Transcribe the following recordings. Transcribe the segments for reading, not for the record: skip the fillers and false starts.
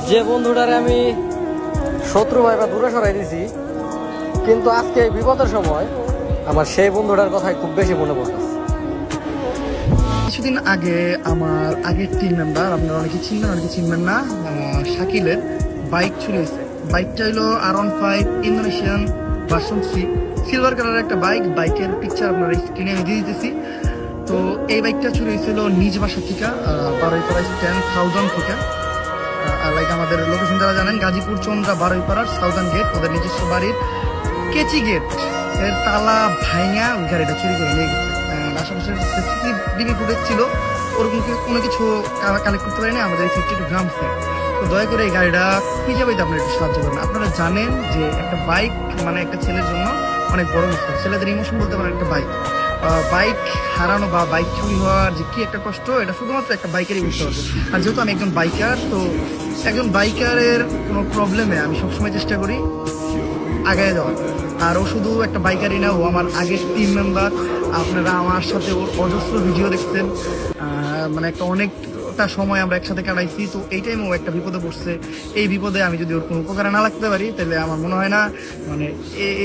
যে বন্ধুটারে আমি শত্রু ভাই বা দূরে সরাই দিছি, কিন্তু আজকে এই বিপদের সময় আমার সেই বন্ধুটার কথাই খুব বেশি মনে পড়তেছে। কিছুদিন আগে আমার আগের টিম মেম্বার, আপনারা অনেকে চিনবেন অনেকে চিনবেন না, শাকিলের বাইক চুরি হয়েছে। বাইকটা হলো R15 ইন্দোনেশিয়ান ভার্সন 3, সিলভার কালারের একটা বাইক। বাইকের পিকচার আপনারা স্ক্রিনে আমি দিয়ে দিতেছি। তো এই বাইকটা চুরি হয়েছিল নিজ বাসা থেকে, বারুইপাড়া স্ট্যান্ড সাউদার্ন থেকে। লাইক আমাদের লোকেশন যারা জানেন, গাজীপুর চন্দ্রা বারুইপাড়ার সাউদার্ন গেট, ওদের নিজস্ব বাড়ির কেচি গেট এর তালা ভাঙা গাড়িটা চুরি করে নিয়ে গেছে। আশেপাশে সিসিটিভি ফুটেজ ছিল, ওরকম কোনো কিছু কালেক্ট করতে পারিনি। আমাদের এই সিটি একটু গ্রামছে, তো দয়া করে এই গাড়িটা খুঁজে পাইতে আপনারা একটু সাহায্য করেন। আপনারা জানেন যে একটা বাইক মানে একটা ছেলের জন্য অনেক বড় বিষয়, ছেলেদের ইমোশন বলতে পারেন একটা বাইক। বাইক হারানো বা বাইক চুরি হওয়ার যে কি একটা কষ্ট, এটা শুধুমাত্র একটা বাইকেরই বুঝতে পারবো। আর যেহেতু আমি একজন বাইকার, তো একজন বাইকারের কোনো প্রবলেমে আমি সবসময় চেষ্টা করি আগায় যাওয়ার। আর ও শুধু একটা বাইকারই না, ও আমার আগের টিম মেম্বার। আপনারা আমার সাথে ওর অজস্র ভিডিও দেখছেন, মানে একটা অনেকটা সময় আমরা একসাথে কাটাইছি। তো এই টাইমে ও একটা বিপদে পড়ছে। এই বিপদে আমি যদি ওর কোনো উপকারে না লাগতে পারি, তাহলে আমার মনে হয় না মানে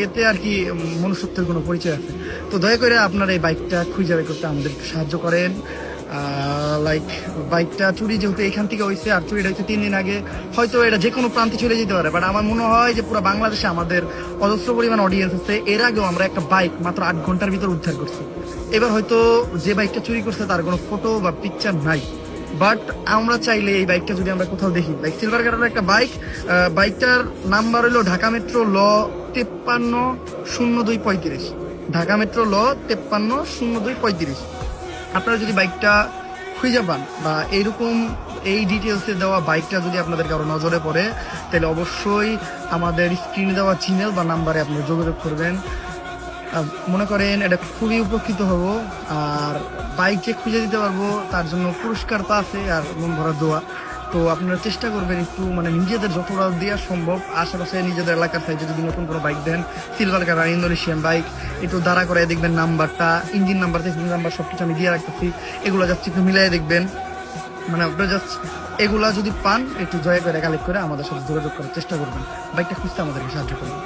এতে আর কি মনুষ্যত্বের কোনো পরিচয় আছে। তো দয়া করে আপনারা এই বাইকটা খুঁজে বের করতে আমাদের একটু সাহায্য করেন। লাইক বাইকটা চুরি যেহেতু এখান থেকে হয়েছে, আর চুরিটা হচ্ছে 3 দিন আগে, হয়তো এটা যে কোনো প্রান্তে চলে যেতে পারে। বাট আমার মনে হয় যে পুরো বাংলাদেশে আমাদের অজস্র পরিমাণ অডিয়েন্স আছে। এর আগেও আমরা একটা বাইক মাত্র 8 ঘন্টার ভিতর উদ্ধার করছি। এবার হয়তো যে বাইকটা চুরি করছে তার কোনো ফটো বা পিকচার নাই, বাট আমরা চাইলে এই বাইকটা যদি আমরা কোথাও দেখি, লাইক সিলভার কালারের একটা বাইক, বাইকটার নাম্বার হলো ঢাকা মেট্রো ল 530235, ঢাকা মেট্রো ল 530235। আপনারা যদি বাইকটা খুঁজে পান বা এইরকম এই ডিটেলসে দেওয়া বাইকটা যদি আপনাদের কারো নজরে পড়ে, তাহলে অবশ্যই আমাদের স্ক্রিনে দেওয়া জিমেল বা নাম্বারে আপনারা যোগাযোগ করবেন। মনে করেন এটা খুবই উপকৃত হব। আর বাইক যে খুঁজে দিতে পারবো তার জন্য পুরস্কার তো আছে, আর মন ভরা দোয়া। তো আপনারা চেষ্টা করবেন একটু মানে নিজেদের যতটা দেওয়া সম্ভব আশেপাশে নিজেদের এলাকার সাইডে যদি নতুন কোনো বাইক দেন, সিলভার কালার ইন্দোনেশিয়ান বাইক, একটু দাঁড়া করে দেখবেন নাম্বারটা, ইঞ্জিন নাম্বার থেকে নাম্বার সবকিছু আমি দিয়ে রাখতেছি, এগুলো জাস্ট একটু মিলাই দেখবেন। মানে আপনারা জাস্ট এগুলা যদি পান, একটু জয় করে কালেক্ট করে আমাদের সাথে যোগাযোগ করার চেষ্টা করবেন। বাইকটা খুঁজতে আমাদেরকে সাহায্য করবেন।